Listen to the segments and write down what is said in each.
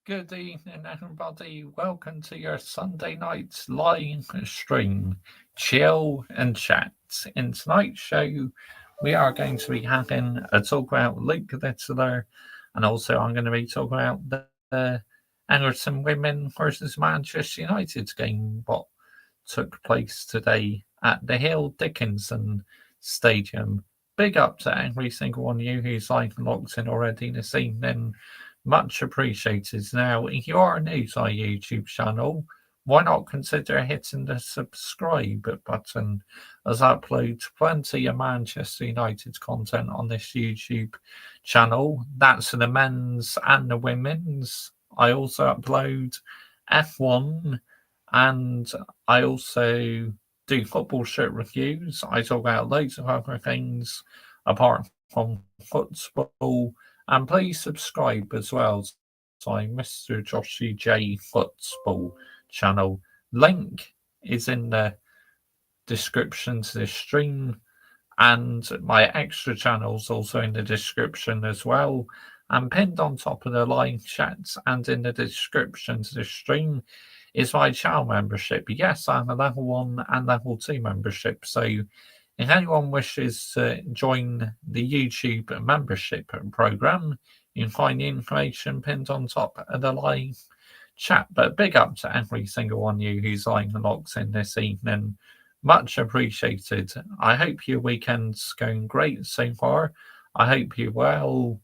Good evening, everybody. Welcome to your Sunday night live stream, Chill and Chat. In tonight's show, we are going to be having a talk about Luke Littler, and also I'm going to be talking about the Everton women versus Manchester United game, what took place today at the Hill Dickinson Stadium. Big up to every single one of you who's live and locked in already this evening. Much appreciated. Now, if you are new to our YouTube channel, why not consider hitting the subscribe button as I upload plenty of Manchester United content on this YouTube channel. That's the men's and the women's. I also upload F1 and I also do football shirt reviews. I talk about loads of other things apart from football. And please subscribe as well to my Mr. Joshy J Football channel. Link is in the description to this stream, and my extra channels also in the description as well. And pinned on top of the live chats and in the description to the stream is my channel membership. Yes, I'm a level 1 and level 2 membership. So if anyone wishes to join the YouTube membership program, you can find the information pinned on top of the live chat. But big up to every single one of you who's live and locked in this evening. Much appreciated. I hope your weekend's going great so far. I hope you're well.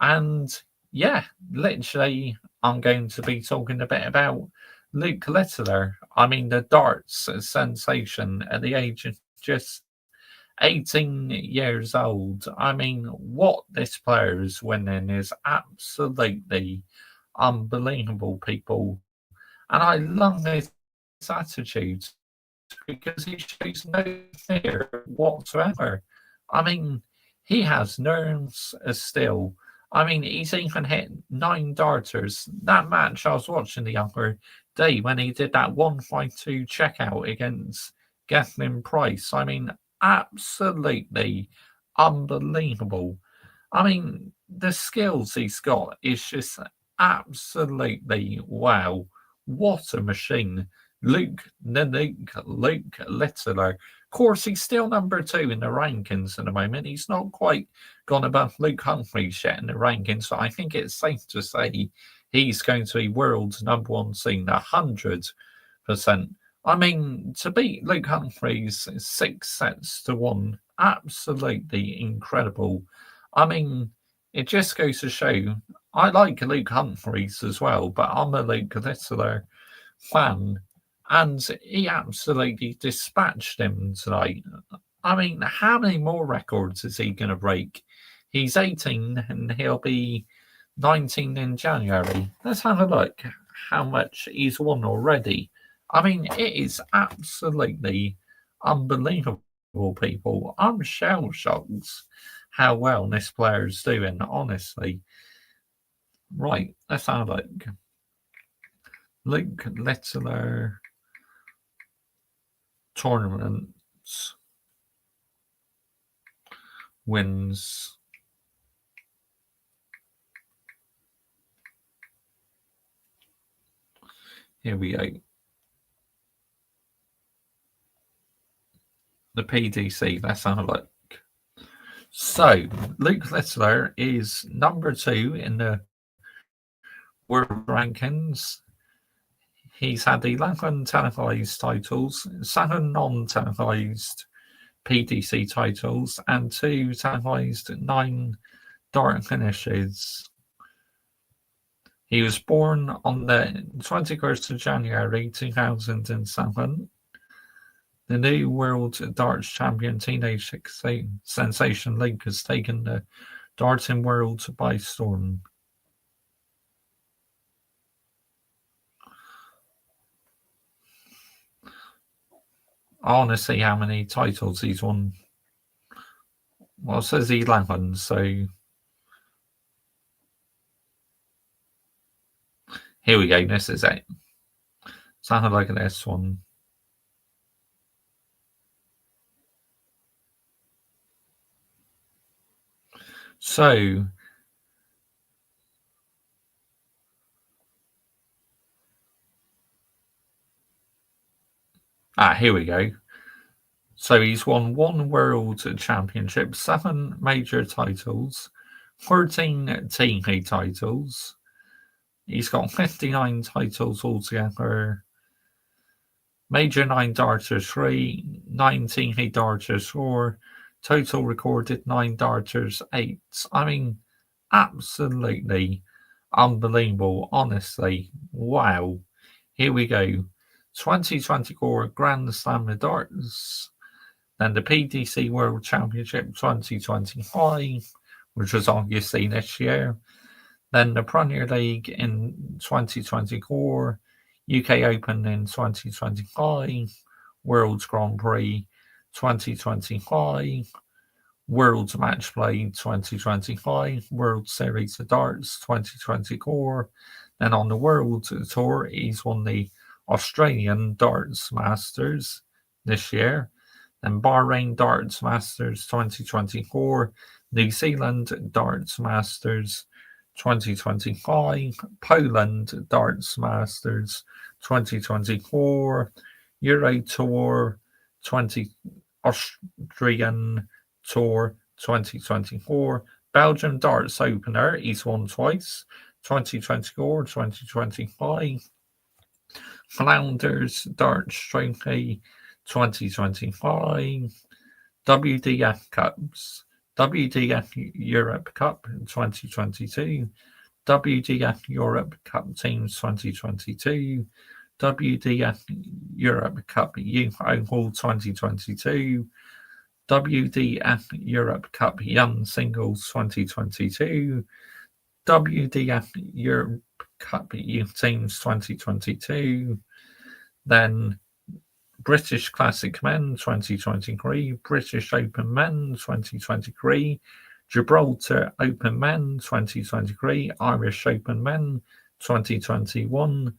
And yeah, literally, I'm going to be talking a bit about Luke Littler. I mean, the darts sensation at the age of just 18 years old. I mean, what this player is winning is absolutely unbelievable, people. And I love his attitude because he shows no fear whatsoever. I mean, he has nerves as steel. I mean, he's even hit 9 darters. That match I was watching the other day when he did that 152 checkout against Gethin Price. I mean, absolutely unbelievable. I mean, the skills he's got is just absolutely wow. What a machine. Luke Littler. Of course, he's still number 2 in the rankings at the moment. He's not quite gone above Luke Humphries yet in the rankings, so I think it's safe to say he's going to be world's number 1 soon, 100%. I mean, to beat Luke Humphries 6 sets to 1, absolutely incredible. I mean, it just goes to show I like Luke Humphries as well, but I'm a Luke Littler fan, and he absolutely dispatched him tonight. I mean, how many more records is he going to break? He's 18 and he'll be 19 in January. Let's have a look how much he's won already. I mean, it is absolutely unbelievable, people. I'm shell shocked how well this player is doing, honestly. Right, let's have a look. Luke Littler tournaments wins. Here we go. The PDC, let's have a look. So, Luke Littler is number 2 in the world rankings. He's had 11 televised titles, 7 non-televised PDC titles, and 2 televised 9 dart finishes. He was born on the 21st of January 2007. The new world darts champion teenage sensation Luke has taken the darting world by storm. I want to see how many titles he's won. Well, it says 11, so here we go. This is it. Let's have a look at this one. So Here we go. So he's won 1 World Championship, 7 major titles, 13 TV titles. He's got 59 titles altogether. Major 9 darters 3, 19 darters 4, total recorded 9 darters 8. I mean, absolutely unbelievable, honestly. Wow. Here we go. 2024 Grand Slam of Darts, then the PDC World Championship 2025, which was obviously this year, then the Premier League in 2024, UK Open in 2025, World's Grand Prix 2025, World's Match Play 2025, World Series of Darts 2024. Then on the World Tour, he's won the Australian Darts Masters this year, then Bahrain Darts Masters 2024, New Zealand Darts Masters 2025, Poland Darts Masters 2024, Euro Tour 20, Austrian Tour 2024, Belgium Darts Opener, he's won twice, 2024, 2025, Flanders Darts Trophy 2025, WDF Cups, WDF Europe Cup 2022, WDF Europe Cup Teams 2022, WDF Europe Cup Youth Oval 2022, WDF Europe Cup Young Singles 2022, WDF Europe Cup Youth Teams 2022, then British Classic Men 2023, British Open Men 2023, Gibraltar Open Men 2023, Irish Open Men 2021,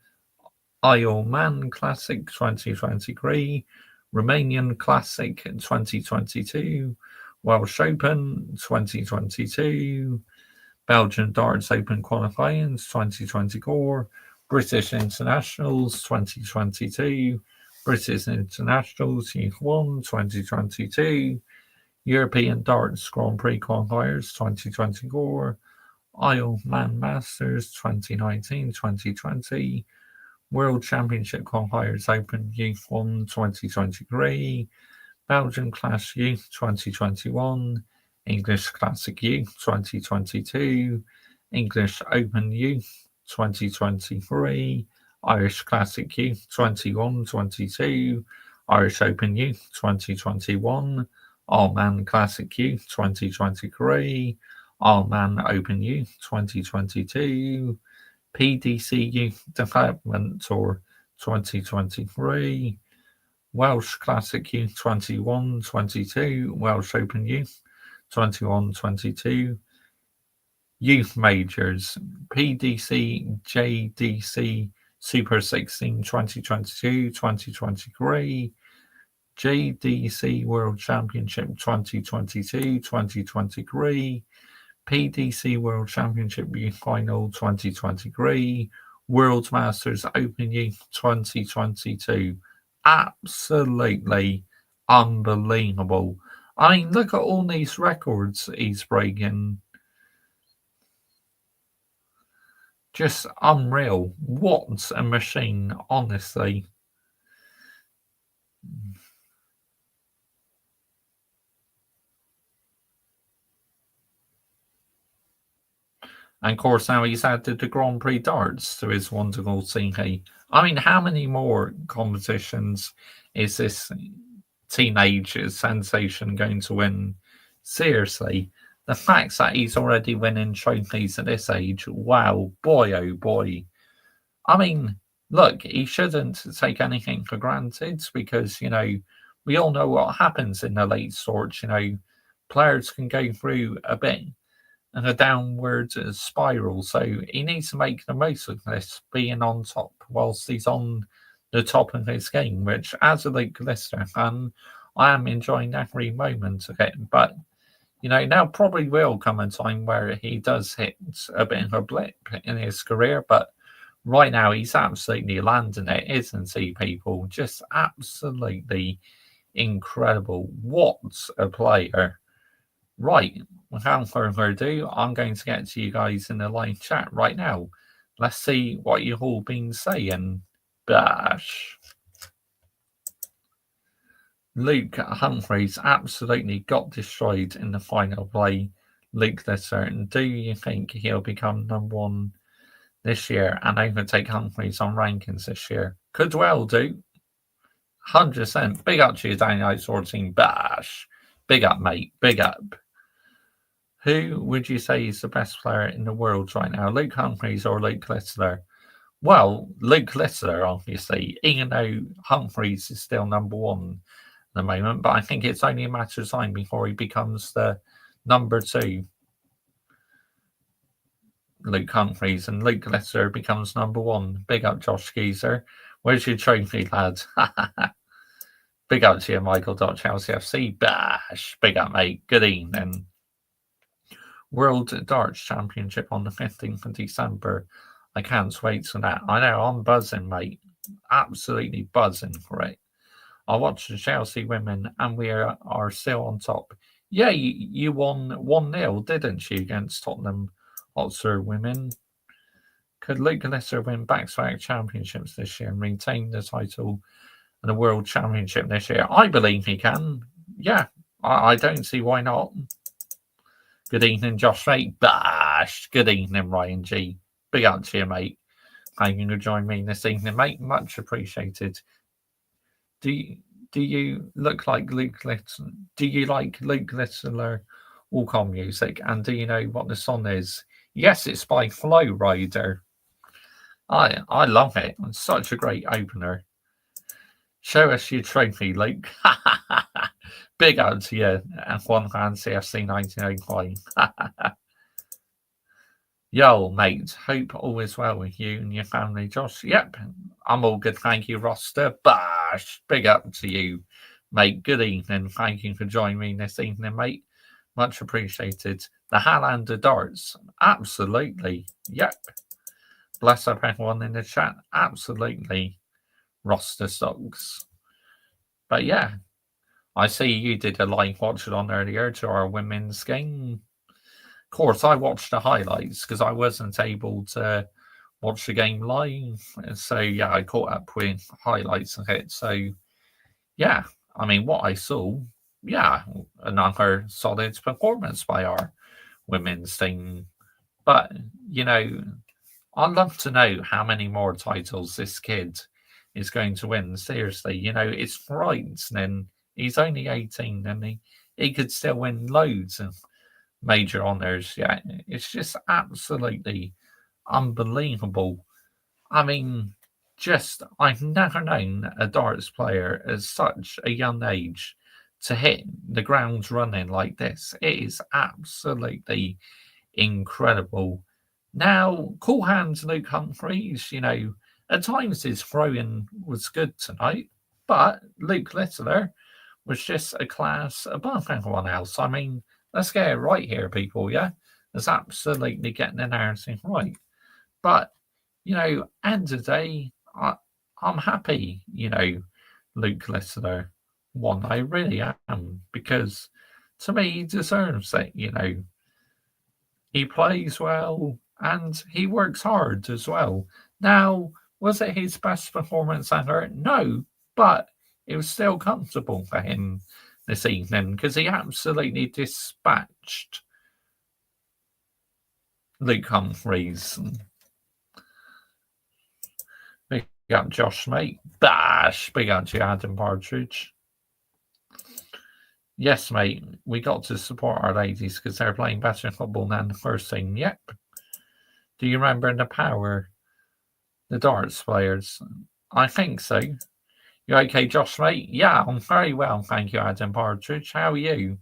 Isle Man Classic 2023, Romanian Classic 2022, Welsh Open 2022, Belgian Darts Open Qualifyings 2024, British Internationals 2022, British Internationals Youth 1 2022, European Darts Grand Prix Qualifiers 2024, Isle Man Masters 2019-2020, World Championship Qualifiers Open Youth 1 2023, Belgian Clash Youth 2021, English Classic Youth 2022, English Open Youth 2023, Irish Classic Youth 21-22, Irish Open Youth 2021, All-Man Classic Youth 2023, All-Man Open Youth 2022, PDC Youth Development Tour 2023, Welsh Classic Youth 21-22, Welsh Open Youth 21-22, Youth Majors, PDC JDC Super 16 2022-2023, JDC World Championship 2022-2023, PDC World Championship Youth Final 2023, World Masters Open Youth 2022. Absolutely unbelievable. I mean, look at all these records he's breaking. Just unreal. What a machine, honestly. And of course, now he's added the Grand Prix darts to his wonderful CV. I mean, how many more competitions is this teenage sensation going to win? Seriously, the fact that he's already winning trophies at this age, wow, boy, oh boy. I mean, look, he shouldn't take anything for granted because, we all know what happens in the late sorts. Players can go through a bit and a downward spiral. So he needs to make the most of this being on top whilst he's on the top of his game, which as a Luke Lister fan, I am enjoying every moment of it. But, now probably will come a time where he does hit a bit of a blip in his career, but right now he's absolutely landing it, isn't he, people? Just absolutely incredible. What a player. Right, without further ado, I'm going to get to you guys in the live chat right now. Let's see what you've all been saying. Bash. Luke Humphreys absolutely got destroyed in the final play. Luke Litter, do you think he'll become number one this year and overtake Humphreys on rankings this year? Could well do. 100%. Big up to you, Daniel Sword Team. Bash. Big up, mate. Big up. Who would you say is the best player in the world right now, Luke Humphreys or Luke Littler? Well, Luke Littler, obviously, even though Humphreys is still number one at the moment, but I think it's only a matter of time before he becomes the number two. Luke Humphreys and Luke Littler becomes number one. Big up, Josh Geezer. Where's your trophy, lad? Big up to you, Michael Chelsea FC. Bash. Big up, mate. Good evening. World Darts Championship on the 15th of December. I can't wait for that. I know, I'm buzzing, mate. Absolutely buzzing for it. I watched the Chelsea women and we are still on top. Yeah, you won 1-0, didn't you, against Tottenham Hotspur women? Could Luke Litter win back-to-back championships this year and maintain the title and the World Championship this year? I believe he can. Yeah, I don't see why not. Good evening, Josh, mate. Bash. Good evening, Ryan G. Big up to you, mate. Thank you for joining me this evening, mate. Much appreciated. Do you look like Luke Littler? Do you like Luke Littler walk-on music? And do you know what the song is? Yes, it's by Flow Rider. I love it. It's such a great opener. Show us your trophy, Luke. Big up to you, F1 fan CFC 1905. Yo, mate. Hope all is well with you and your family, Josh. Yep, I'm all good. Thank you, Roster. Bash. Big up to you, mate. Good evening. Thank you for joining me this evening, mate. Much appreciated. The Highlander Darts. Absolutely. Yep. Bless up everyone in the chat. Absolutely. Roster Stocks. But yeah, I see you did a live watch it on earlier to our women's game. Of course, I watched the highlights because I wasn't able to watch the game live. So yeah, I caught up with highlights of it. So yeah, I mean, what I saw, yeah, another solid performance by our women's team. But you know, I'd love to know how many more titles this kid is going to win. Seriously, you know, it's frightening. He's only 18 and he could still win loads of major honours. Yeah, it's just absolutely unbelievable. I mean, I've never known a darts player at such a young age to hit the ground running like this. It is absolutely incredible. Now, cool hands, Luke Humphreys, you know, at times his throwing was good tonight, but Luke Littler was just a class above everyone else. I mean, let's get it right here, people, yeah? It's absolutely getting the narrative right. But, you know, end of the day, I'm happy, you know, Luke Littler won. I really am, because to me, he deserves it, you know. He plays well and he works hard as well. Now, was it his best performance ever? No, but it was still comfortable for him this evening because he absolutely dispatched Luke Humphreys. Big up Josh, mate. Bash. Big up to Adam Partridge. Yes, mate, we got to support our ladies because they're playing better football than the first team. Yep. Do you remember the power? The darts players? I think so. You okay, Josh, mate? Yeah, I'm very well, thank you, Adam Partridge. How are you?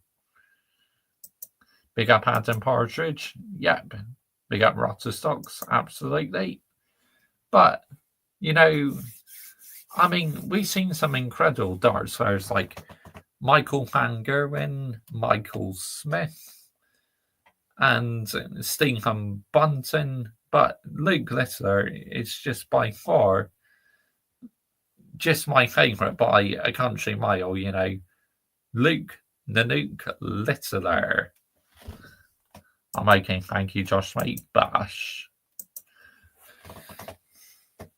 Big up Adam Partridge. Yep. Big up Rotter Stocks. Absolutely. But, you know, I mean, we've seen some incredible darts players like Michael Van Gerwen, Michael Smith, and Stephen Bunton, But Luke Littler is just by far just my favourite by a country mile, Luke the Nuke Littler. I'm okay, thank you, Josh, mate. Bash. Of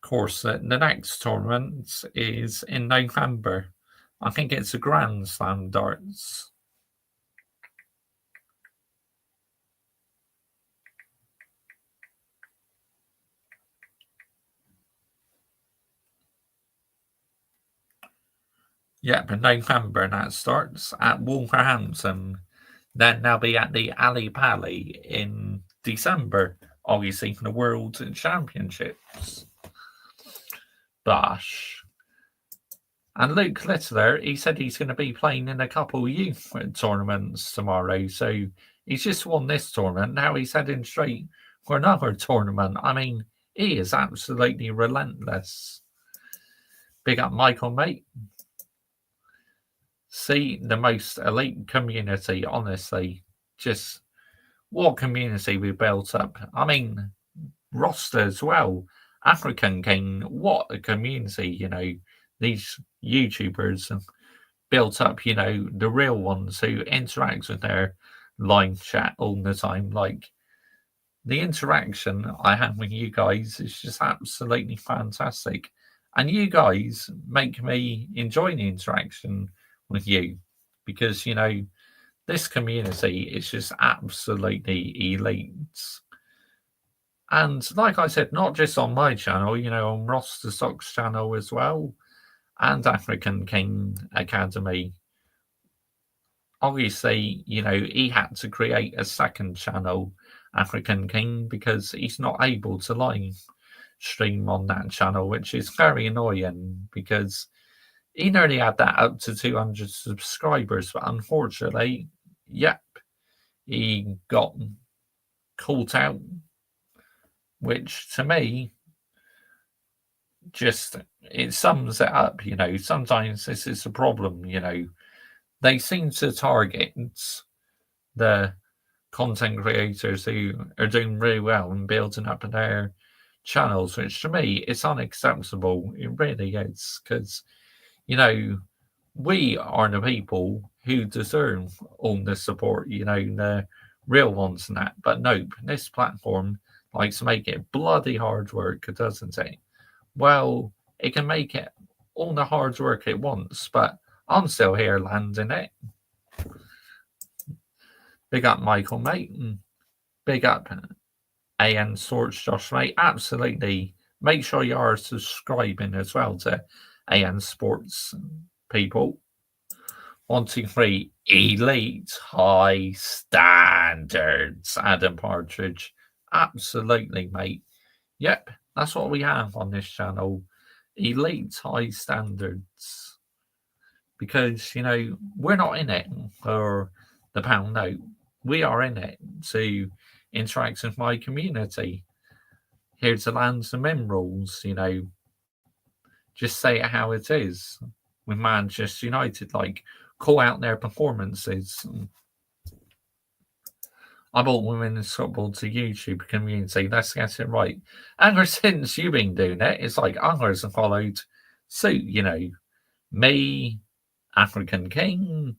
course, the next tournament is in November. I think it's a Grand Slam darts. Yep, in November that starts at Wolverhampton. Then they'll be at the Ali Pali in December, obviously for the World Championships. Bash. And Luke Littler, he said he's going to be playing in a couple of youth tournaments tomorrow. So he's just won this tournament. Now he's heading straight for another tournament. I mean, he is absolutely relentless. Big up Michael, mate. See, the most elite community, honestly. Just what community we built up. I mean, roster as well. African King, what a community, these YouTubers have built up, the real ones who interact with their live chat all the time. Like, the interaction I have with you guys is just absolutely fantastic. And you guys make me enjoy the interaction with you because, this community is just absolutely elite. And like I said, not just on my channel, on Ross the Sox channel as well, and African King Academy. Obviously, he had to create a second channel, African King, because he's not able to live stream on that channel, which is very annoying because he nearly had that up to 200 subscribers, but unfortunately, he got caught out, which to me just it sums it up. Sometimes this is a problem. They seem to target the content creators who are doing really well and building up their channels, which to me is unacceptable. It really is, because we are the people who deserve all the support, the real ones and that. But nope, this platform likes to make it bloody hard work, doesn't it? Well, it can make it all the hard work it wants, but I'm still here landing it. Big up Michael, mate. And big up AN Sports Josh, mate. Absolutely. Make sure you are subscribing as well to AN Sports people. 1, 2, 3. Elite high standards. Adam Partridge. Absolutely, mate. Yep, that's what we have on this channel. Elite high standards. Because, we're not in it for the pound note. We are in it to interact with my community. Here to land some minerals, just say it how it is. With Manchester United, call out their performances. I brought women's football to YouTube community. Let's get it right. Ever since you've been doing it, it's like others have followed suit, Me, African King,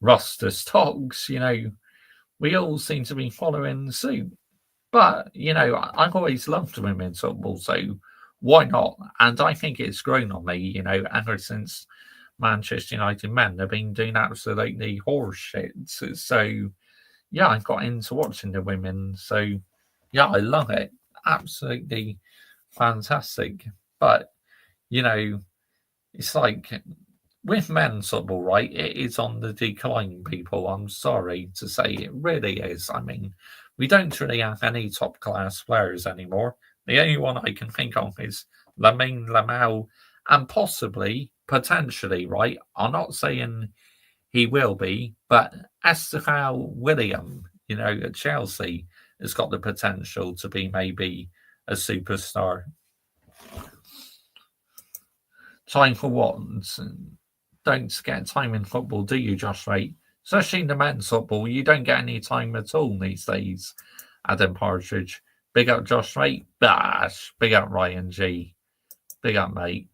Roster Stocks, we all seem to be following suit. But, I've always loved women's football, so why not? And I think it's grown on me, ever since Manchester United men have been doing absolutely horse shit. So, yeah, I got into watching the women. So, yeah, I love it. Absolutely fantastic. But, it's like with men's football, right? It is on the decline, people. I'm sorry to say it really is. I mean, we don't really have any top class players anymore. The only one I can think of is Lamine Yamal, and possibly, potentially, right? I'm not saying he will be, but as to how William, at Chelsea, has got the potential to be maybe a superstar. Time for what? Don't get time in football, do you, Josh? Right? Especially in the men's football, you don't get any time at all these days. Adam Partridge. Big up Josh, mate. Bash. Big up Ryan G. Big up, mate.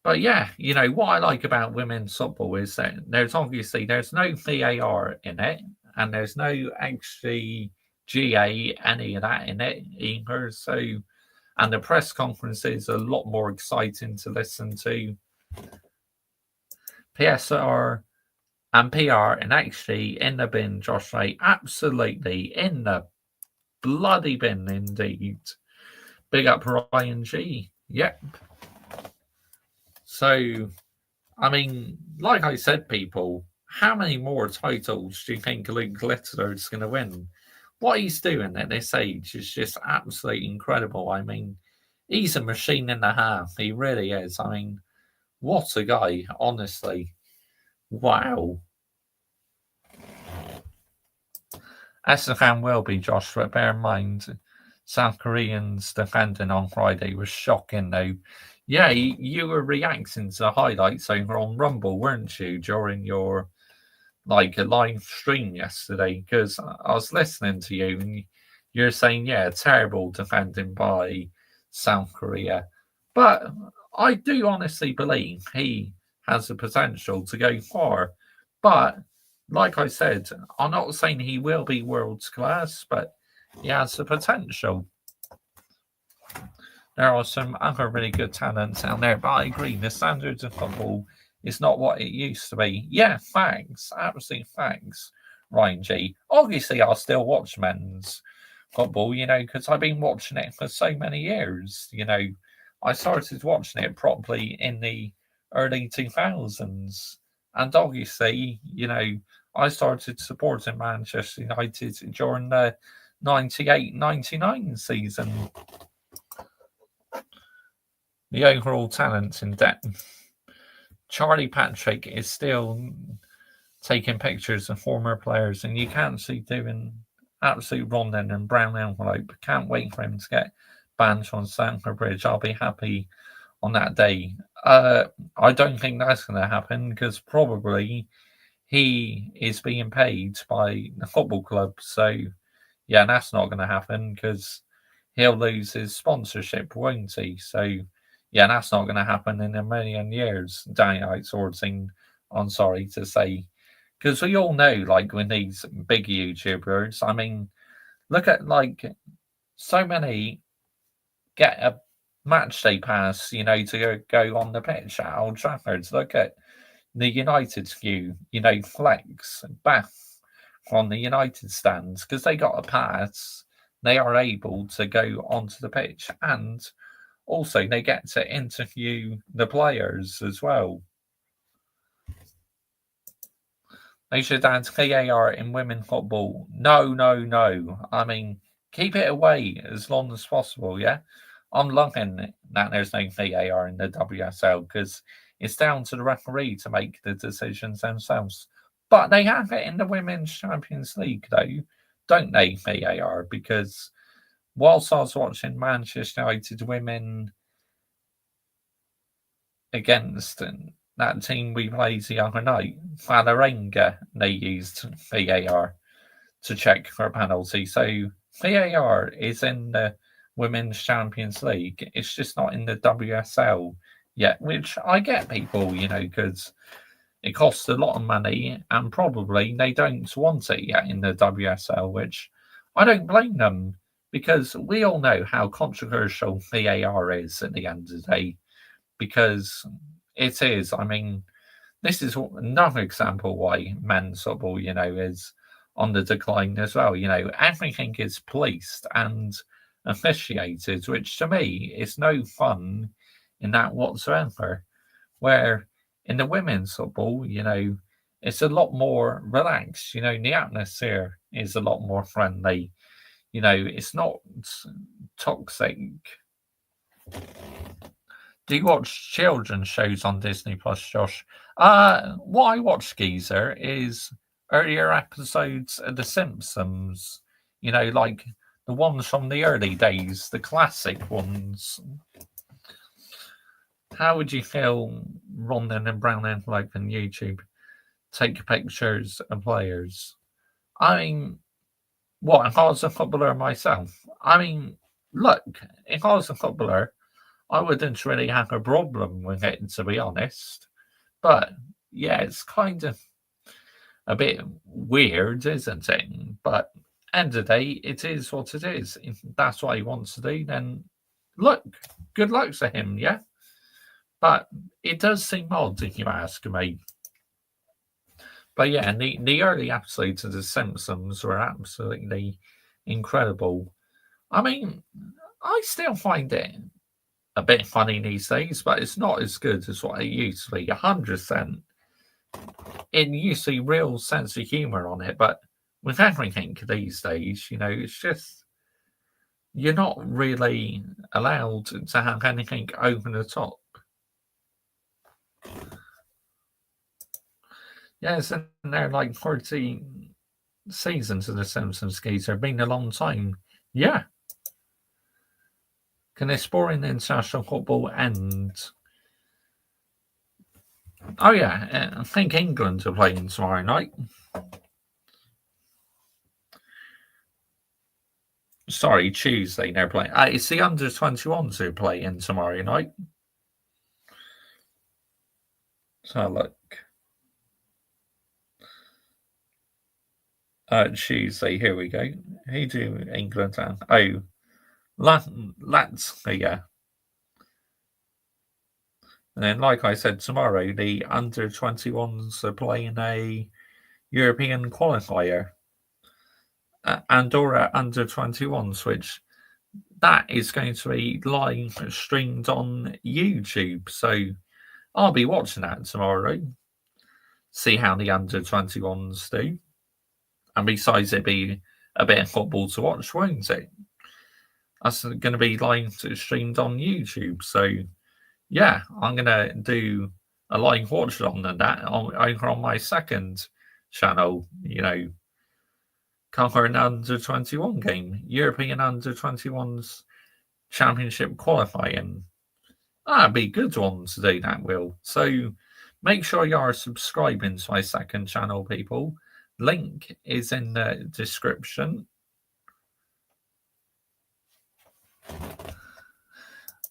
But yeah, what I like about women's football is that there's no VAR in it, and there's no XGA, any of that in it either. So, and the press conferences are a lot more exciting to listen to. PSR and PR and XG in the bin, Josh Ray. Absolutely in the bloody bin indeed. Big up Ryan G. Yep. So, I mean, like I said, people, how many more titles do you think Luke Littler is going to win? What he's doing at this age is just absolutely incredible. I mean, he's a machine and a half. He really is. I mean, what a guy, honestly. Wow. Astrakhan will be, Josh, but bear in mind, South Koreans defending on Friday was shocking, though. Yeah, you were reacting to the highlights over on Rumble, weren't you, during your a live stream yesterday? Because I was listening to you and you're saying, yeah, terrible defending by South Korea. But I do honestly believe he has the potential to go far. But like I said, I'm not saying he will be world class, but he has the potential. There are some other really good talents out there, but I agree, the standards of football is not what it used to be. Yeah, thanks. Absolute thanks, Ryan G. Obviously, I'll still watch men's football, because I've been watching it for so many years. I started watching it properly in the early 2000s. And obviously, I started supporting Manchester United during the 98-99 season. The overall talents in depth. Charlie Patrick is still taking pictures of former players, and you can't see doing absolute Rondon and brown envelope. Can't wait for him to get banned on Stamford Bridge. I'll be happy on that day. I don't think that's going to happen because probably he is being paid by the football club. So, yeah, that's not going to happen because he'll lose his sponsorship, won't he? So, yeah, that's not going to happen in a million years. Daylight sorting, I'm sorry to say. Because we all know, with these big YouTubers, I mean, look at, so many get a match day pass, to go on the pitch at Old Trafford. Look at the United queue, flex, Bath on the United stands. Because they got a pass, they are able to go onto the pitch and also, they get to interview the players as well. They should add VAR in women football. No. I mean, keep it away as long as possible, yeah? I'm loving that there's no VAR in the WSL because it's down to the referee to make the decisions themselves. But they have it in the Women's Champions League, though, don't they, VAR? Because whilst I was watching Manchester United women against that team we played the other night, Valerenga, they used VAR to check for a penalty. So VAR is in the Women's Champions League. It's just not in the WSL yet, which I get, people, because it costs a lot of money and probably they don't want it yet in the WSL, which I don't blame them because we all know how controversial VAR is at the end of the day. Because it is. I mean, this is another example why men's football, is on the decline as well. Everything is policed and officiated, which to me is no fun in that whatsoever. Where in the women's football, it's a lot more relaxed. The atmosphere is a lot more friendly. It's not toxic. Do you watch children's shows on Disney Plus, Josh? What I watch, Geezer, is earlier episodes of The Simpsons. Like the ones from the early days, the classic ones. How would you feel Rondon and Brown Envelope on YouTube take pictures of players? I mean, What, if I was a footballer myself? I mean, look, if I was a footballer, I wouldn't really have a problem with it, to be honest. But yeah, it's kind of a bit weird, isn't it? But end of the day, it is what it is. If that's what he wants to do, then look, good luck to him, yeah? But it does seem odd if you ask me. But yeah, the early episodes of The Simpsons were absolutely incredible. I mean, I still find it a bit funny these days, but it's not as good as what it used to be. 100%. It used to be real sense of humor on it, but with everything these days, it's just you're not really allowed to have anything over the top. Yeah, it's in there like 40 seasons of The Simpsons, geezer. Been a long time. Yeah. Can this boring international football end? Oh, yeah. I think England are playing tomorrow night. Sorry, Tuesday they're playing. It's the under 21s who play in tomorrow night. So look. Tuesday, here we go. Who do England have? Oh, Latvia. And then, like I said, tomorrow the under 21s are playing a European qualifier. Andorra under 21s, which that is going to be live streamed on YouTube. So I'll be watching that tomorrow. See how the under 21s do. And besides, it'd be a bit of football to watch, won't it? That's going to be live streamed on YouTube. So yeah, I'm going to do a live watch on that over on my second channel. Cover an under 21 game, European under 21s championship qualifying. That'd be a good one to do, that will. So make sure you are subscribing to my second channel, people. Link is in the description.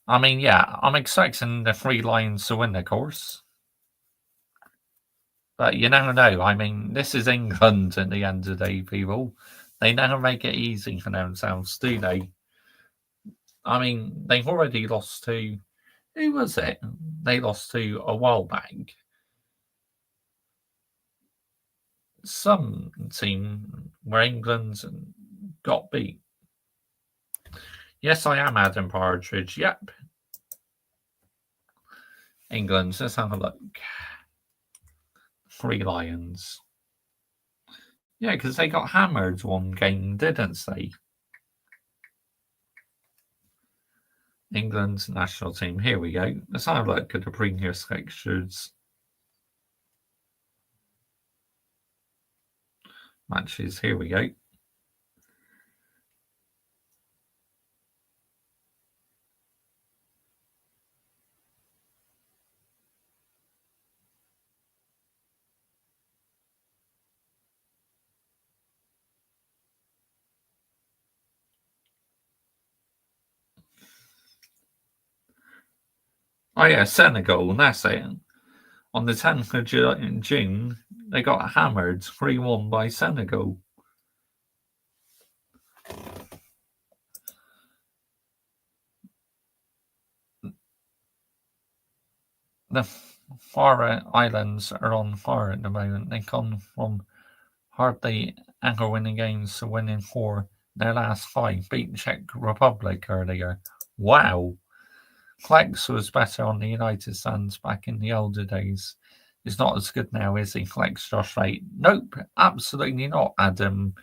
I mean, yeah, I'm expecting the 3 Lions to win, of course. But you never know. I mean, this is England at the end of the day, people. They never make it easy for themselves, do they? I mean, they've already lost to. Who was it? They lost to a while back. Some team where England got beat. Yes, I am Adam Partridge. Yep. England. Let's have a look. 3 Lions. Yeah, because they got hammered one game, didn't they? England's national team. Here we go. Let's have a look at the previous fixtures. Matches. Here we go. Oh, yeah, Senegal. That's it. On the 10th of June, they got hammered 3-1 by Senegal. The Faroe Islands are on fire at the moment. They come from hardly ever winning games to winning 4 their last 5. Beat Czech Republic earlier. Wow. Flex was better on the United stands back in the older days. He's not as good now, is he? Flex Josh Wright. Nope, absolutely not, Adam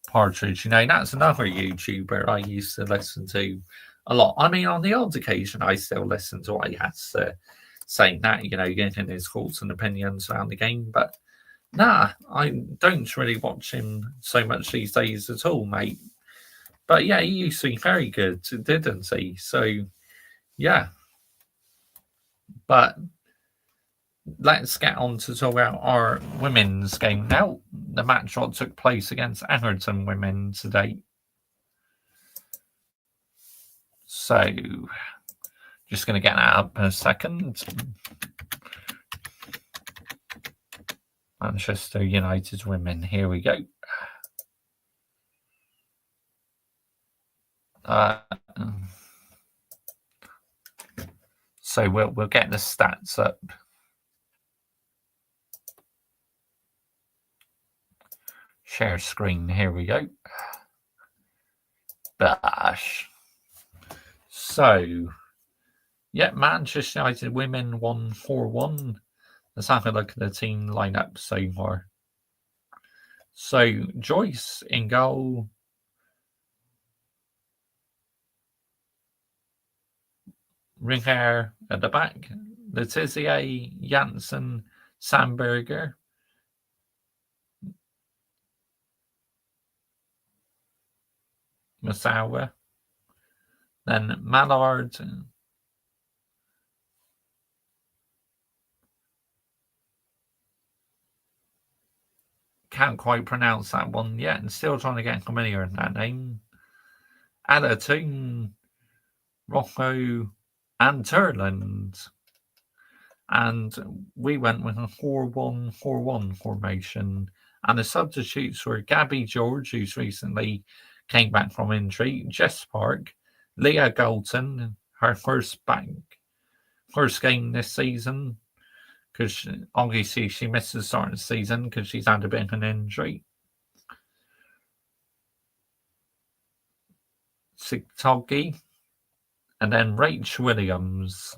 Partridge. That's another YouTuber I used to listen to a lot. I mean, on the odd occasion, I still listen to what he has to say, that, getting his thoughts and opinions around the game. But nah, I don't really watch him so much these days at all, mate. But yeah, he used to be very good, didn't he? So yeah. But let's get on to talk about our women's game now. The match what took place against Everton women today. So, just going to get that up in a second. Manchester United women, here we go. So we'll get the stats up. Share screen, here we go. Bash. So, yeah, Manchester United women won 4-1. Let's have a look at the team lineup so far. So, Joyce in goal. Ringhair at the back. Letizia, Janssen, Sandberger. Masawa. Then Mallard. Can't quite pronounce that one yet, and still trying to get familiar in that name. Adatun, Rocco, and Turland. And we went with a 4-1-4-1 formation. And the substitutes were Gabby George, who's recently came back from injury, Jess Park, Leah Galton, her first game this season, because obviously she missed the start of the season because she's had a bit of an injury. Sigtogi, and then Rachel Williams.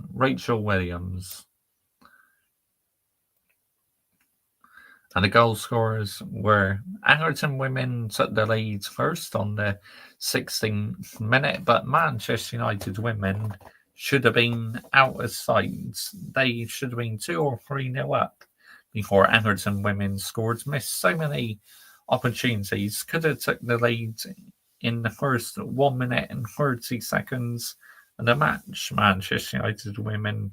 And the goal scorers were Everton women took the lead first on the 16th minute, but Manchester United women should have been out of sight. They should have been 2 or 3-0 up before Everton women scored. Missed so many opportunities. Could have took the lead in the first 1 minute and 30 seconds of the match. Manchester United women,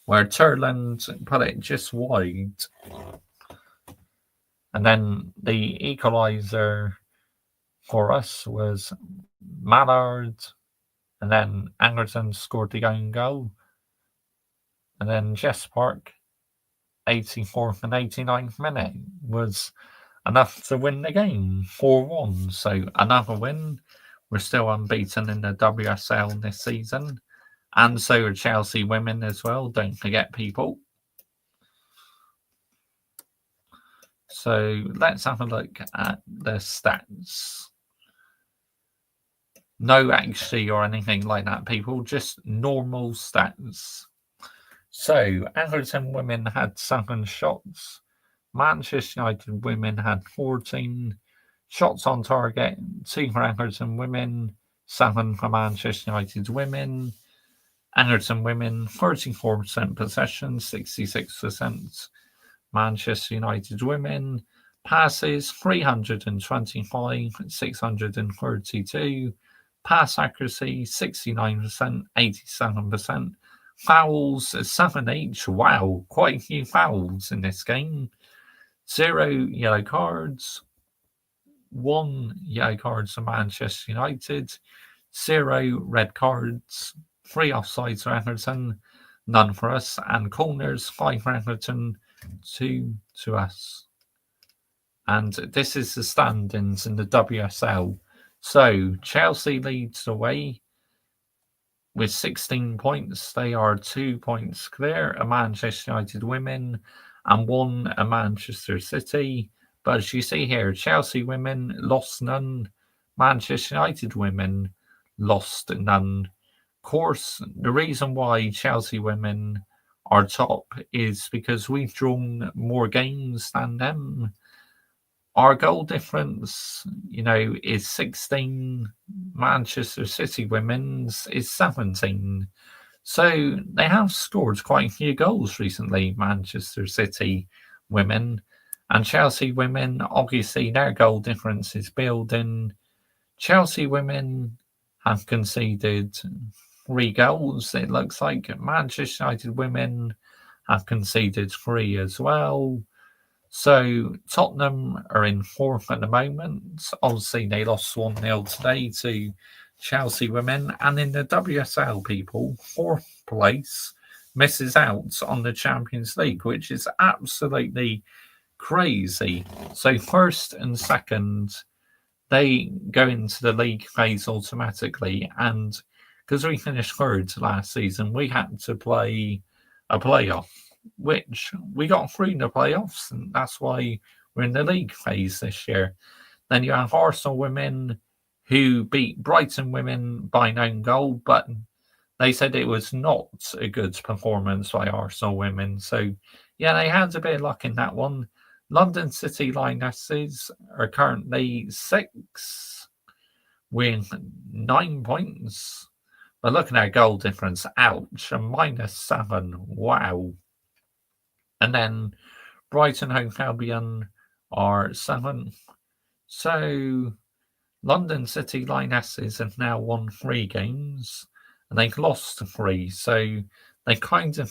where Turland put it just wide. And then the equaliser for us was Mallard, and then Anderson scored the own goal. And then Jess Park, 84th and 89th minute, was enough to win the game, 4-1. So another win. We're still unbeaten in the WSL this season. And so are Chelsea women as well, don't forget, people. So let's have a look at the stats. No XG or anything like that, people, just normal stats. So Everton women had 7 shots. Manchester United women had 14 shots on target. 2 for Everton women, 7 for Manchester United women. Everton women, 34% possession, 66%. Manchester United women, passes 325, 632. Pass accuracy 69%, 87%. Fouls 7 each. Wow, quite a few fouls in this game. 0 yellow cards. 1 yellow cards for Manchester United. 0 red cards. 3 offsides for Everton. None for us. And corners 5 for Everton. 2 to us. And this is the standings in the WSL. So Chelsea leads the way with 16 points. They are 2 points clear of Manchester United women and 1 of Manchester City. But as you see here, Chelsea women lost none. Manchester United women lost none. Of course, the reason why Chelsea women are top is because we've drawn more games than them. Our goal difference, is 16. Manchester City women's is 17. So they have scored quite a few goals recently, Manchester City women. And Chelsea women, obviously, their goal difference is building. Chelsea women have conceded 3 goals, it looks like. Manchester United women have conceded 3 as well. So Tottenham are in fourth at the moment. Obviously, they lost 1-0 today to Chelsea women. And in the WSL, people, fourth place misses out on the Champions League, which is absolutely crazy. So first and second, they go into the league phase automatically. And because we finished third last season, we had to play a playoff, which we got through the playoffs, and that's why we're in the league phase this year. Then you have Arsenal women who beat Brighton women by an own goal, but they said it was not a good performance by Arsenal women. So, yeah, they had a bit of luck in that one. London City Lionesses are currently 6 with 9 points. But looking at goal difference, ouch, a -7. Wow. And then Brighton Hove Albion are 7th. So London City Lionesses have now won 3 games and they've lost 3. So they kind of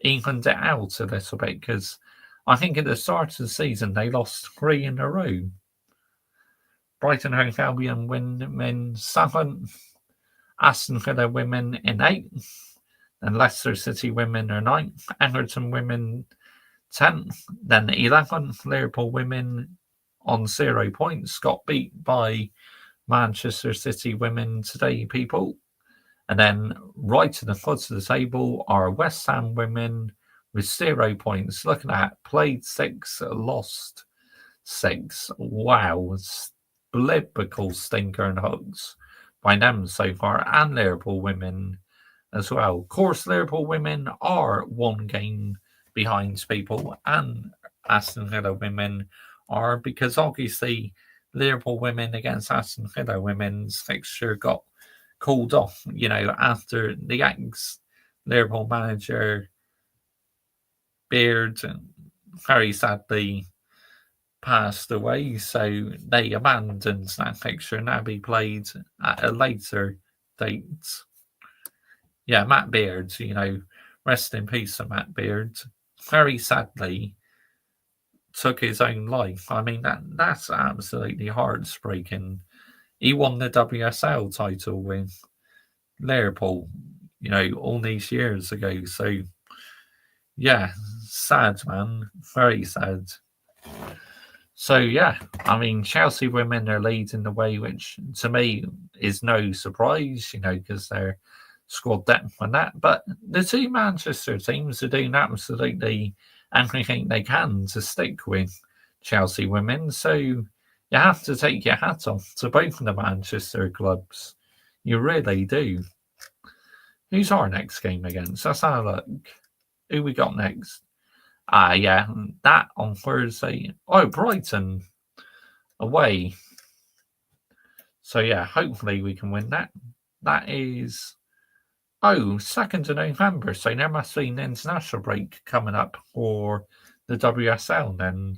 evened it out a little bit because I think at the start of the season they lost 3 in a row. Brighton Hove Albion women 7th, Aston Villa women in 8th, and Leicester City women are 9th, Everton women 10th, then 11th, Liverpool women on 0 points, got beat by Manchester City women today, people. And then right to the foot of the table are West Ham women with 0 points. Looking at played 6, lost 6. Wow, biblical stinker and hugs by them so far, and Liverpool women as well. Of course, Liverpool women are 1 game behind people, and Aston Villa women are, because obviously Liverpool women against Aston Villa women's fixture got called off, after the ex-Liverpool manager Beard very sadly passed away, so they abandoned that fixture and now be played at a later date. Yeah, Matt Beard, rest in peace to Matt Beard. Very sadly took his own life. I mean, that's absolutely heartbreaking. He won the WSL title with Liverpool, all these years ago. So, yeah, sad, man. Very sad. So, yeah, I mean, Chelsea women are leading the way, which to me is no surprise, because they're squad depth and that. But the 2 Manchester teams are doing absolutely everything they can to stick with Chelsea women. So you have to take your hat off to both of the Manchester clubs. You really do. Who's our next game against? Let's have a look. Who we got next? Yeah, that on Thursday. Oh, Brighton away. So yeah, hopefully we can win that. That is 2nd of November. So there must be an international break coming up for the WSL then.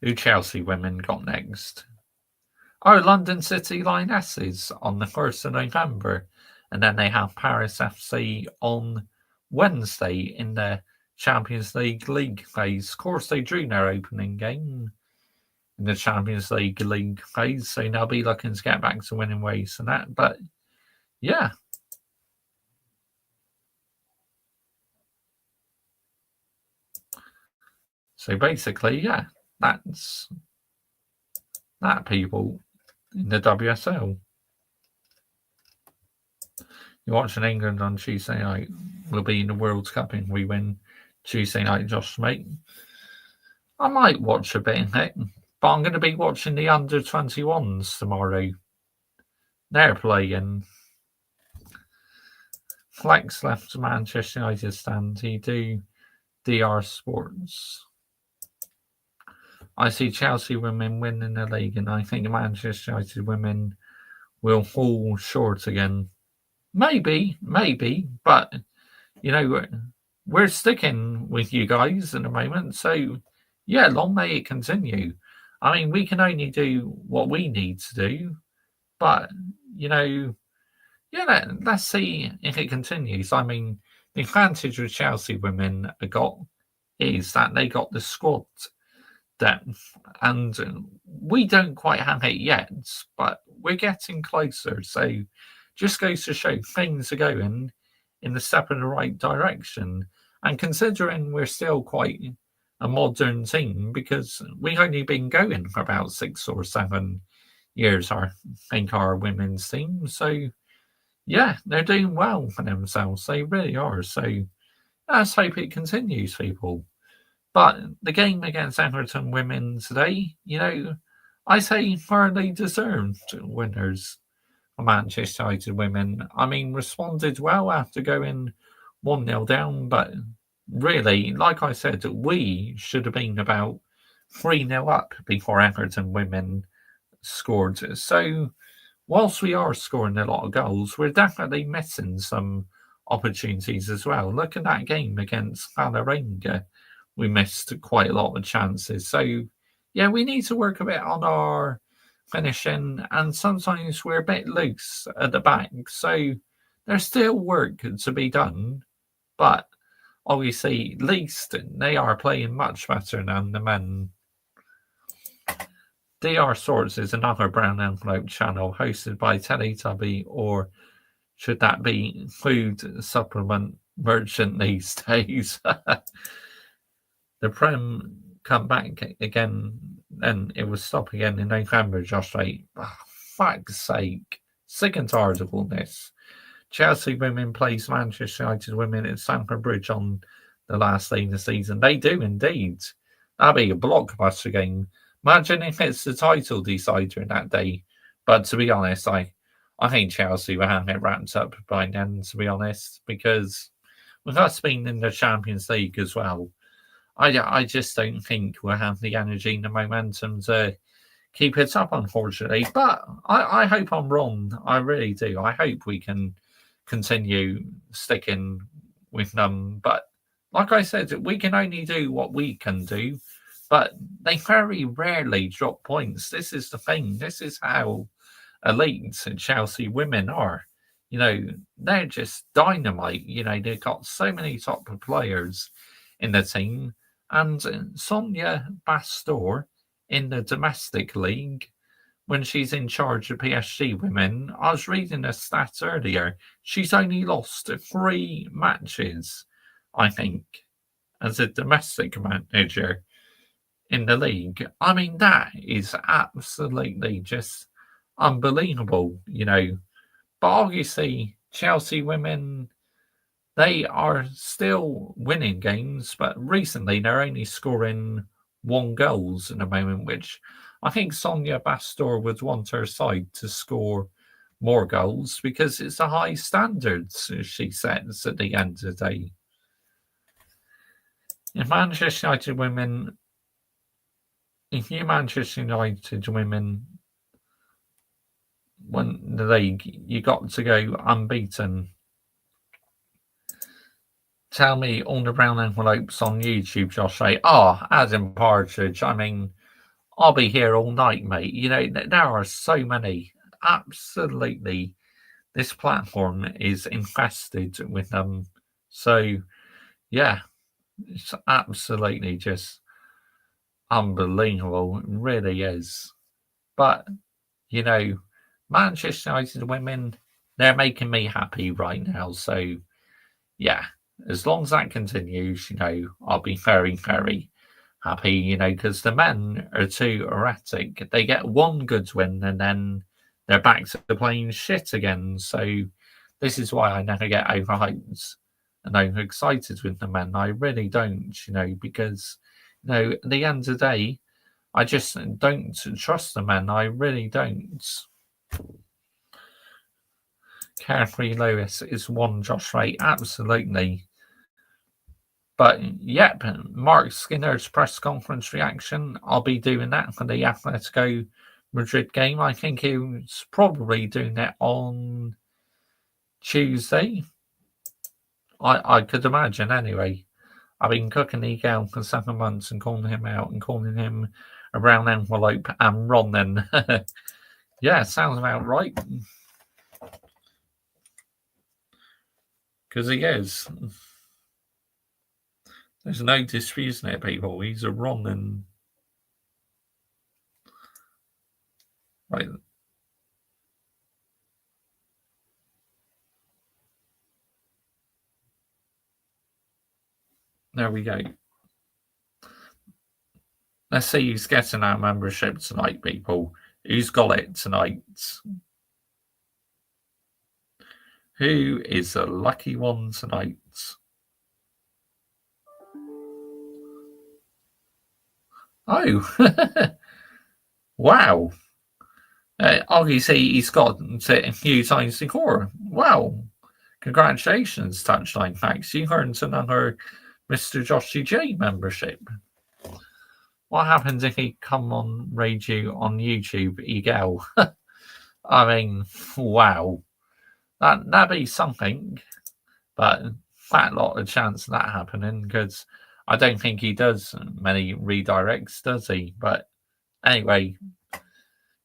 Who Chelsea women got next? London City Lionesses on the 1st of November. And then they have Paris FC on Wednesday in the Champions League phase. Of course, they drew their opening game in the Champions League phase, so they'll be looking to get back to winning ways and that. But yeah. So basically, yeah, that's that, people, in the WSL. You're watching England on Tuesday night. We'll be in the World Cup and we win Tuesday night, Josh, mate. I might watch a bit of it, but I'm going to be watching the under-21s tomorrow. They're playing. Flex left Manchester United stand. He do DR Sports. I see Chelsea women winning the league, and I think Manchester United women will fall short again. Maybe, but we're sticking with you guys at the moment, so yeah, long may it continue. I mean, we can only do what we need to do, but Yeah, let's see if it continues. I mean, the advantage with Chelsea women got is that they got the squad depth, and we don't quite have it yet, but we're getting closer. So, just goes to show things are going in the step in the right direction. And considering we're still quite a modern team, because we've only been going for about 6 or 7 years, I think, our women's team. So, yeah, they're doing well for themselves. They really are. So, let's hope it continues, people. But the game against Everton women today, I say fairly deserved winners for Manchester United women. I mean, responded well after going 1-0 down, but really, like I said, we should have been about 3-0 up before Everton women scored. So, whilst we are scoring a lot of goals, we're definitely missing some opportunities as well. Look at that game against Valerenga. We missed quite a lot of chances. So, yeah, we need to work a bit on our finishing, and sometimes we're a bit loose at the back. So, there's still work to be done, but obviously, at least they are playing much better than the men. DR Sorts is another brown envelope channel hosted by Teletubby, or should that be food supplement merchant these days? The Prem come back again, and it was stop again in November, just like, oh, fuck's sake. Sick and tired of all this. Chelsea women plays Manchester United women at Stamford Bridge on the last day of the season. They do indeed. That'd be a blockbuster game. Imagine if it's the title decider that day. But to be honest, I think Chelsea will have it wrapped up by then, to be honest, because with us being in the Champions League as well, I just don't think we'll have the energy and the momentum to keep it up, unfortunately. But I hope I'm wrong. I really do. I hope we can continue sticking with them. But like I said, we can only do what we can do. But they very rarely drop points. This is the thing. This is how elite Chelsea women are. They're just dynamite. They've got so many top players in the team. And Sonia Bastor in the domestic league, when she's in charge of PSG women, I was reading a stat earlier. She's only lost 3 matches, I think, as a domestic manager in the league. I mean, that is absolutely just unbelievable. But obviously, Chelsea women, they are still winning games, but recently they're only scoring 1 goals at the moment, which I think Sonia Bastor would want her side to score more goals because it's a high standards she sets at the end of the day. If Manchester United women, if you Manchester United women won the league, you got to go unbeaten. Tell me all the brown envelopes on YouTube, Josh. Adam Partridge. I mean, I'll be here all night, mate. There are so many. Absolutely. This platform is infested with them. So, yeah, it's absolutely just unbelievable. It really is. But, Manchester United women, they're making me happy right now. So, yeah, as long as that continues, I'll be very, very happy, because the men are too erratic. They get one good win and then they're back to playing shit again. So this is why I never get overhyped and overexcited with the men. I really don't, because, at the end of the day, I just don't trust the men. I really don't. Carefree Lewis is one Josh Ray, absolutely. But yep, Mark Skinner's press conference reaction. I'll be doing that for the Atletico Madrid game. I think he was probably doing it on Tuesday. I could imagine anyway. I've been cooking Egal for 7 months and calling him out and calling him a brown envelope and Ronan. Yeah, sounds about right. Because he is. There's no disputing it, people. He's a wrong and right. There we go. Let's see who's getting our membership tonight, people. Who's got it tonight? Who is the lucky one tonight? Oh, wow. Obviously, he's got a few times score. Wow. Congratulations, Touchline Facts. You earned another Mr. Joshy J membership. What happens if he come on radio on YouTube, Eagle? I mean, wow. That'd be something. But fat lot of chance of that happening because I don't think he does many redirects, does he? But anyway,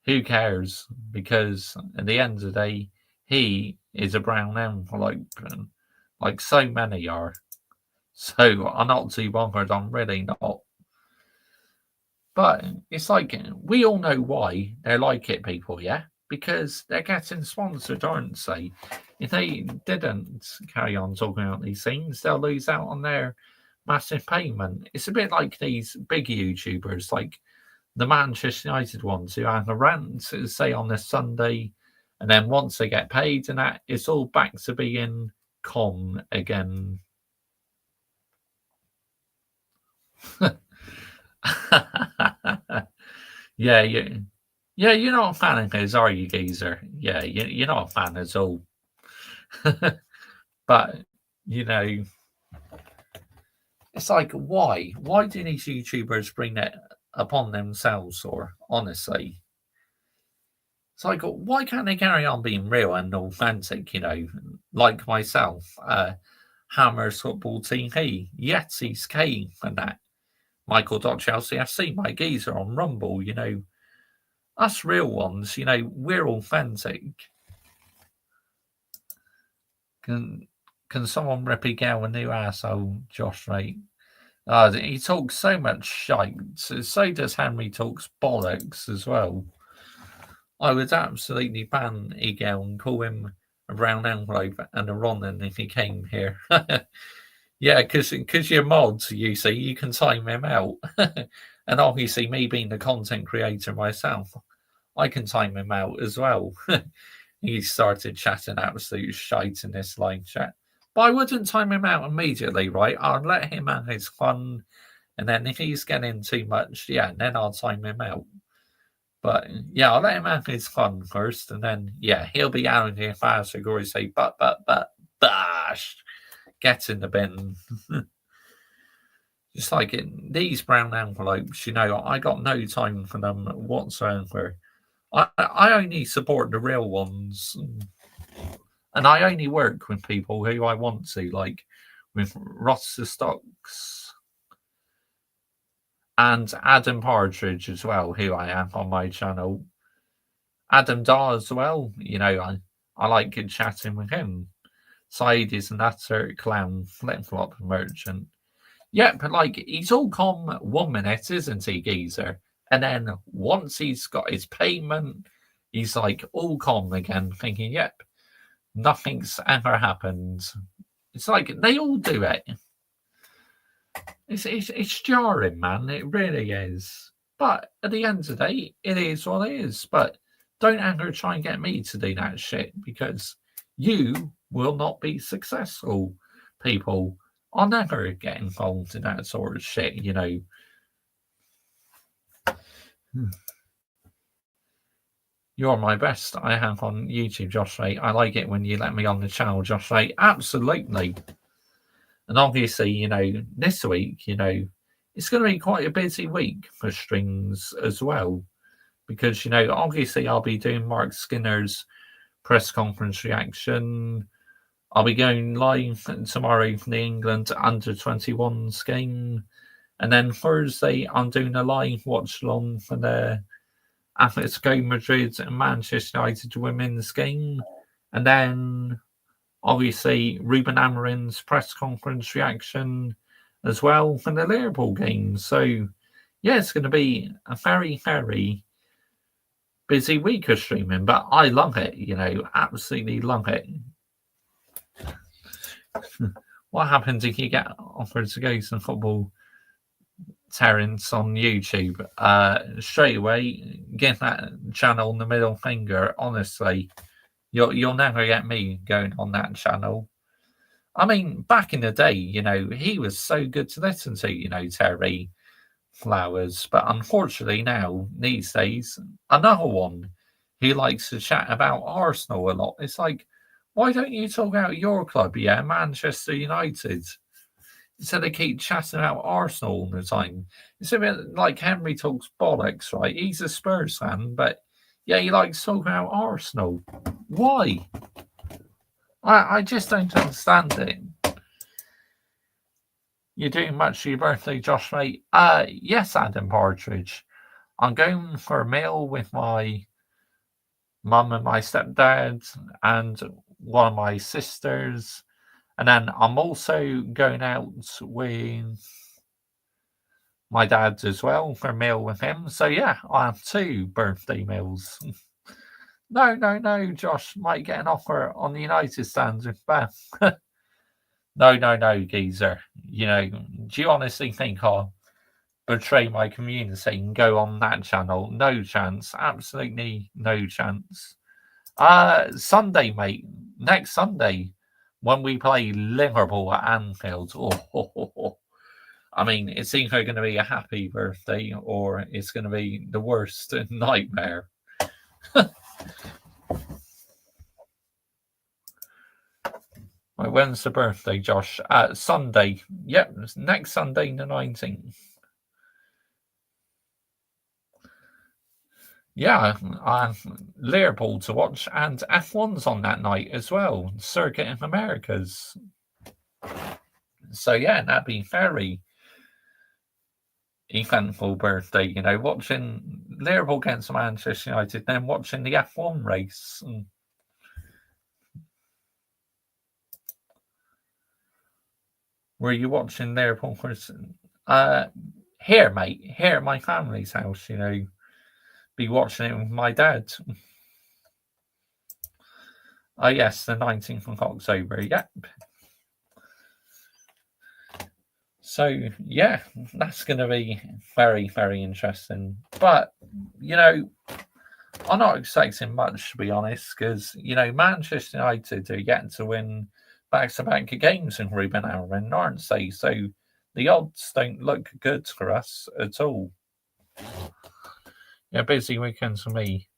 who cares? Because at the end of the day, he is a brown envelope, like so many are. So I'm not too bothered. I'm really not. But it's like we all know why they're like it, people. Yeah, because they're getting sponsored, aren't they? If they didn't carry on talking about these things, they'll lose out on their massive payment. It's a bit like these big YouTubers, like the Manchester United ones who have a rant, say on this Sunday, and then once they get paid and that, it's all back to being calm again. Yeah, you're not a fan of his, are you, geezer? Yeah, you're not a fan at all. But, it's like, why? Why do these YouTubers bring that upon themselves, or honestly? It's like, why can't they carry on being real and authentic, like myself, Hammer's Football TV, Yetsy's K, and that. Michael.Chelsea FC, my geezer on Rumble, us real ones, we're authentic. Can someone rip a new asshole, Josh, mate? He talks so much shite. So does Henry talks bollocks as well. I would absolutely ban Egel and call him a brown envelope and a Ronin if he came here. Yeah, because you're mods, you see, you can time him out. And obviously, me being the content creator myself, I can time him out as well. He started chatting absolute shite in this live chat. But I wouldn't time him out immediately, right? I'd let him have his fun. And then if he's getting too much, yeah, then I'll time him out. But yeah, I'll let him have his fun first. And then, yeah, he'll be out of here faster. Go and say, but, bash. Get in the bin. Just like these brown envelopes, I got no time for them whatsoever. I only support the real ones. And I only work with people who I want to, like with Roster Stocks and Adam Partridge as well, who I have on my channel. Adam Daw as well, I like chatting with him. Said is an utter clown flip-flop merchant. Yeah, but like he's all calm 1 minute, isn't he, geezer? And then once he's got his payment, he's like all calm again, thinking, yep, nothing's ever happened. It's like they all do it. It's jarring, man. It really is. But at the end of the day, it is what it is. But don't ever try and get me to do that shit because you will not be successful, people. I'll never get involved in that sort of shit, You're my best I have on YouTube, Josh Ray. I like it when you let me on the channel, Josh Ray. Absolutely. And obviously, this week, it's going to be quite a busy week for streams as well. Because, obviously I'll be doing Mark Skinner's press conference reaction. I'll be going live tomorrow for the England under-21s game. And then Thursday, I'm doing a live watch-along for the Atletico Madrid and Manchester United women's game. And then obviously Ruben Amorim's press conference reaction as well from the Liverpool game. So, yeah, it's going to be a very, very busy week of streaming, but I love it, absolutely love it. What happens if you get offered to go to football, Terence, on YouTube? Straight away, give that channel the middle finger. Honestly, you'll never get me going on that channel. I mean, back in the day, he was so good to listen to, Terry Flowers. But unfortunately now, these days, another one who likes to chat about Arsenal a lot. It's like, why don't you talk about your club, Manchester United? Instead they keep chatting about Arsenal all the time. It's a bit like Henry talks bollocks, right? He's a Spurs fan, but yeah, he likes talking about Arsenal. Why? I just don't understand it. You're doing much for your birthday, Josh, mate? Yes, Adam Partridge. I'm going for a meal with my mum and my stepdad and one of my sisters. And then I'm also going out with my dad as well for a meal with him. So, yeah, I have 2 birthday meals. No, Josh might get an offer on the United stands with Beth. No, geezer. Do you honestly think I'll betray my community and go on that channel? No chance. Absolutely no chance. Sunday, mate. Next Sunday, when we play Liverpool at Anfield. I mean, it's either going to be a happy birthday or it's going to be the worst nightmare. When's the birthday, Josh? Sunday. Yep, next Sunday, the 19th. Yeah, Liverpool to watch, and F1's on that night as well. Circuit in Americas. So yeah, that'd be very eventful birthday. Watching Liverpool against Manchester United, then watching the F1 race. Were you watching Liverpool? Here, mate. Here at my family's house. Be watching it with my dad. Oh, yes, the 19th of October. Yep. So, yeah, that's going to be very, very interesting. But, I'm not expecting much, to be honest, because, Manchester United are getting to win back-to-back games in Ruben Amorim, aren't they? So the odds don't look good for us at all. Yeah, busy weekends for me.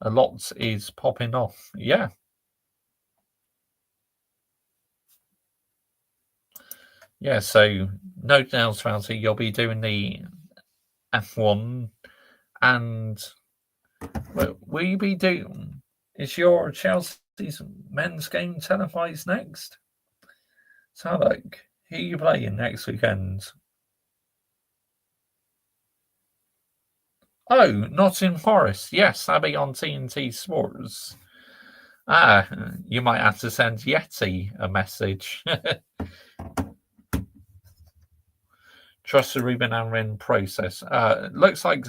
A lot is popping off. Yeah. Yeah, so no doubt about it. You'll be doing the F1 and will you be doing... Is your Chelsea's men's game televised next? So, look, who are you playing next weekend? Oh, Nottingham Forest. Yes, that'll be on TNT Sports. You might have to send Yeti a message. Trust the Ruben Amorim process. Looks like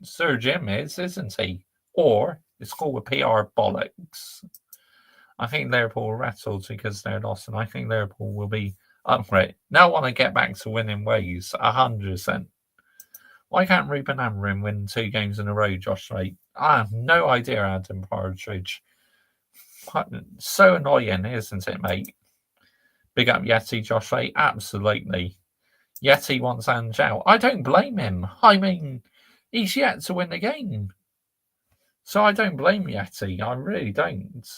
Sir Jim isn't he? Or it's called a PR bollocks. I think Liverpool are rattled because they're lost, and I think Liverpool will be up for it. Now I want to get back to winning ways, 100%. Why can't Ruben Amorim win 2 games in a row, Josh Ray? I have no idea, Adam Partridge. So annoying, isn't it, mate? Big up Yeti, Josh Ray. Absolutely. Yeti wants Ange out. I don't blame him. I mean, he's yet to win the game. So I don't blame Yeti. I really don't.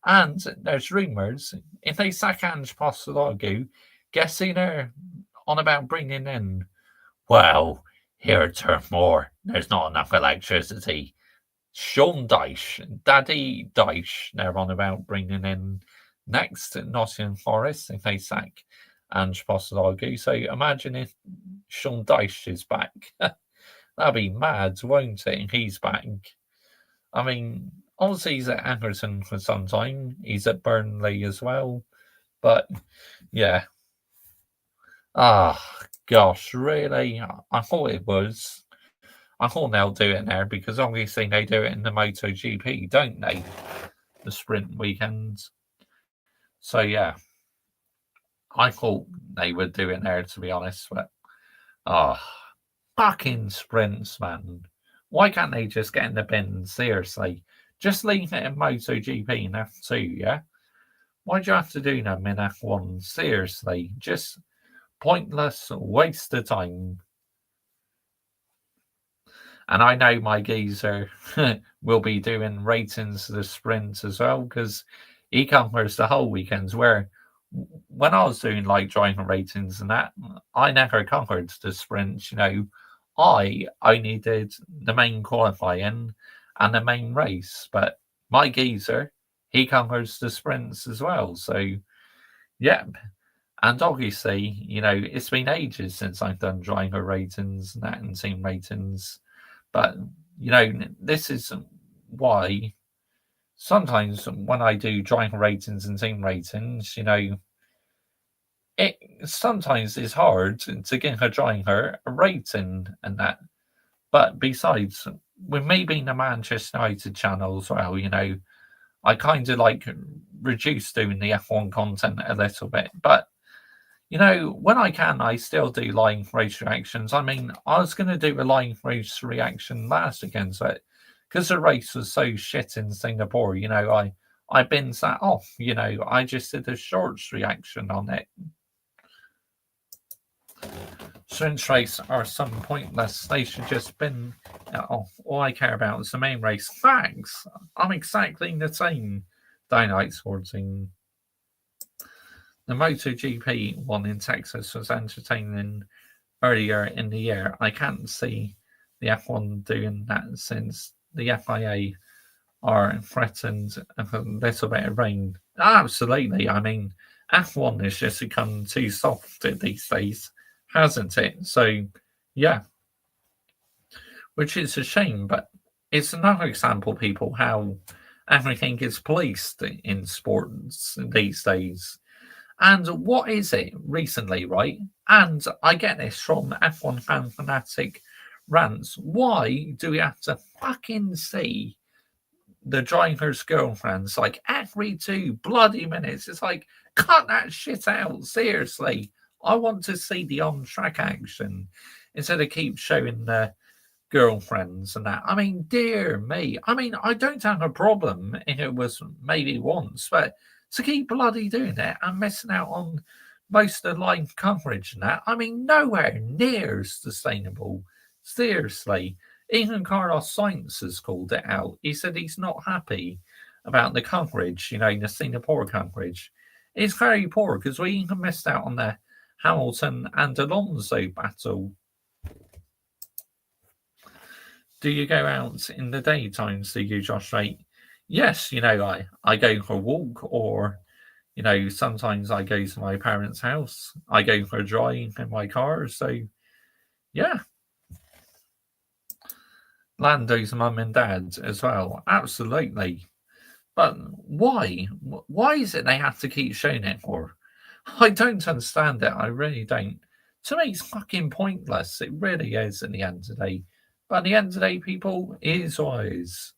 And there's rumours, if they sack Ange Postecoglou, guess who they're on about bringing in? Well, here at Turf Moor, there's not enough electricity. Sean Dyche, Daddy Dyche, they're on about bringing in next at Nottingham Forest if they sack Ange Postecoglou. So imagine if Sean Dyche is back. That'd be mad, won't it? He's back. I mean, obviously he's at Everton for some time. He's at Burnley as well. But yeah. Gosh, really? I thought it was. I thought they'll do it there because obviously they do it in the MotoGP, don't they? The sprint weekends. So yeah, I thought they would do it there to be honest, but oh, fucking sprints, man. Why can't they just get in the bin? Seriously, just leave it in MotoGP in F2, yeah? Why do you have to do them in F1? Seriously, just pointless waste of time. And I know my geezer will be doing ratings of the sprint as well because he covers the whole weekends. Where when I was doing like driving ratings and that, I never covered the sprints. I only did the main qualifying and the main race. But my geezer, he covers the sprints as well. So, yeah. And obviously, it's been ages since I've done driver ratings and that and team ratings. But, this is why sometimes when I do driver ratings and team ratings, it sometimes is hard to give a driver a rating and that. But besides, with me being a Manchester United channel as well, I kind of like reduce doing the F1 content a little bit. But when I can, I still do live race reactions. I mean, I was going to do a live race reaction last weekend, but because the race was so shit in Singapore, I binned that off. I just did a shorts reaction on it. Sprint race are some pointless. They should just bin off. All I care about is the main race. Thanks. I'm exactly the same. Dynamite Sporting. The MotoGP one in Texas was entertaining earlier in the year. I can't see the F1 doing that since the FIA are threatened of a little bit of rain. Absolutely. I mean, F1 has just become too soft these days, hasn't it? So, yeah. Which is a shame, but it's another example, people, how everything is policed in sports these days. And what is it recently, right? And I get this from F1 fan fanatic rants. Why do we have to fucking see the driver's girlfriends like every 2 bloody minutes? It's like, cut that shit out, seriously. I want to see the on-track action instead of keep showing the girlfriends and that. I mean, dear me. I mean, I don't have a problem if it was maybe once, but to keep bloody doing it and missing out on most of the live coverage and that, I mean, nowhere near sustainable. Seriously. Even Carlos Sainz has called it out. He said he's not happy about the coverage, the Singapore coverage. It's very poor because we even missed out on the Hamilton and Alonso battle. Do you go out in the daytimes, do you, Josh? Right? Yes, I go for a walk, or sometimes I go to my parents' house. I go for a drive in my car. So, yeah. Lando's mum and dad as well. Absolutely. But why? Why is it they have to keep showing it for? I don't understand it. I really don't. To me, it's fucking pointless. It really is at the end of the day. But at the end of the day, people, it is what it is.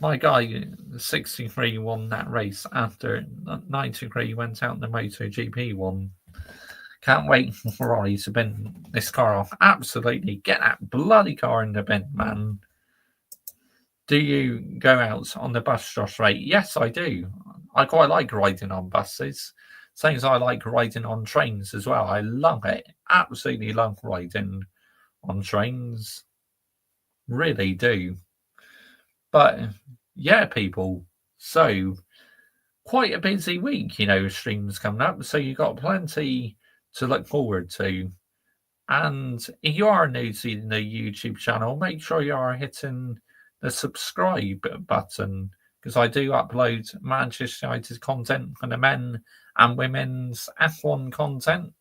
My guy, 63, won that race after 93 went out in the MotoGP one. Can't wait for Ferrari to bin this car off. Absolutely. Get that bloody car in the bin, man. Do you go out on the bus, Josh Ray? Yes, I do. I quite like riding on buses. Same as I like riding on trains as well. I love it. Absolutely love riding on trains. Really do. But yeah, people. So quite a busy week, streams coming up. So you've got plenty to look forward to. And if you are new to the YouTube channel, make sure you are hitting the subscribe button because I do upload Manchester United content for the men and women's F1 content.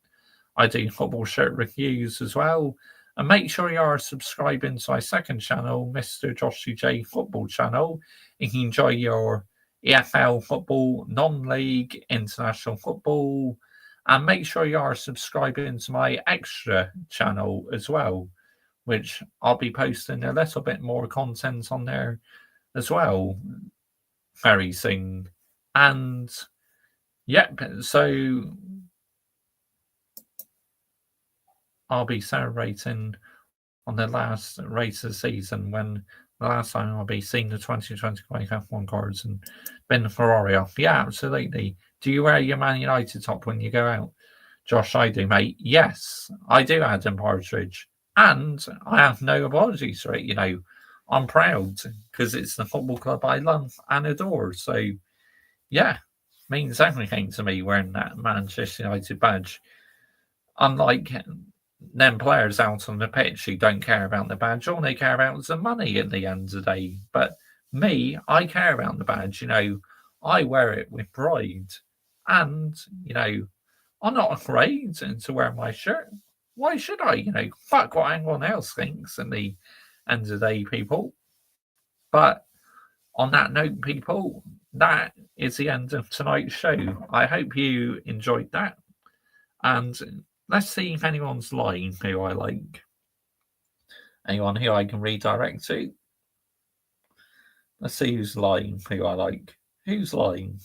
I do football shirt reviews as well. And make sure you are subscribing to my second channel, Mr. Joshy J Football Channel. You can enjoy your EFL football, non-league, international football. And make sure you are subscribing to my extra channel as well, which I'll be posting a little bit more content on there as well very soon. And yep, so I'll be celebrating on the last race of the season when the last time I'll be seeing the 2025 F1 cards and bin the Ferrari off. Yeah, absolutely. Do you wear your Man United top when you go out? Josh, I do, mate. Yes, I do, Adam Partridge. And I have no apologies for it. You know, I'm proud because it's the football club I love and adore. So, yeah, means everything to me wearing that Manchester United badge. Unlike them players out on the pitch who don't care about the badge, all they care about is the money at the end of the day. But me, I care about the badge. You know, I wear it with pride. And, you know, I'm not afraid to wear my shirt. Why should I? You know, fuck what anyone else thinks in the end of the day, people. But on that note, people, that is the end of tonight's show. I hope you enjoyed that. And let's see if anyone's lying who I like. Anyone who I can redirect to? Let's see who's lying who I like. Who's lying?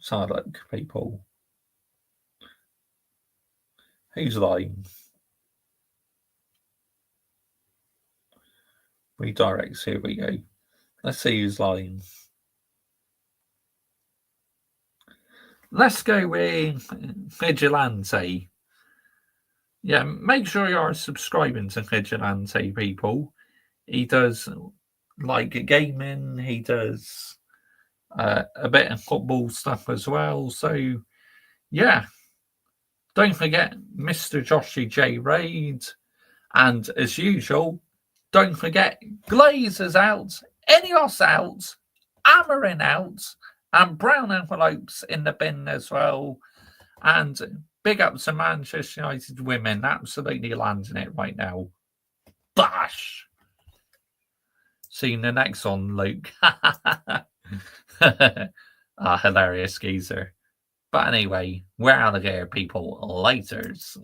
So look, people. Who's lying? Redirects, here we go. Let's see who's lying. Let's go with Vigilante. Yeah, make sure you are subscribing to Vigilante, people. He does like gaming, he does a bit of football stuff as well. So, yeah. Don't forget Mr. Joshy J Raid. And as usual, don't forget Glazers out, Enios out, Amarin out, and brown envelopes in the bin as well. And big up to Manchester United women, absolutely landing it right now. Bash! See you in the next one, Luke. Hilarious geezer. But anyway, we're out of here, people. Laters.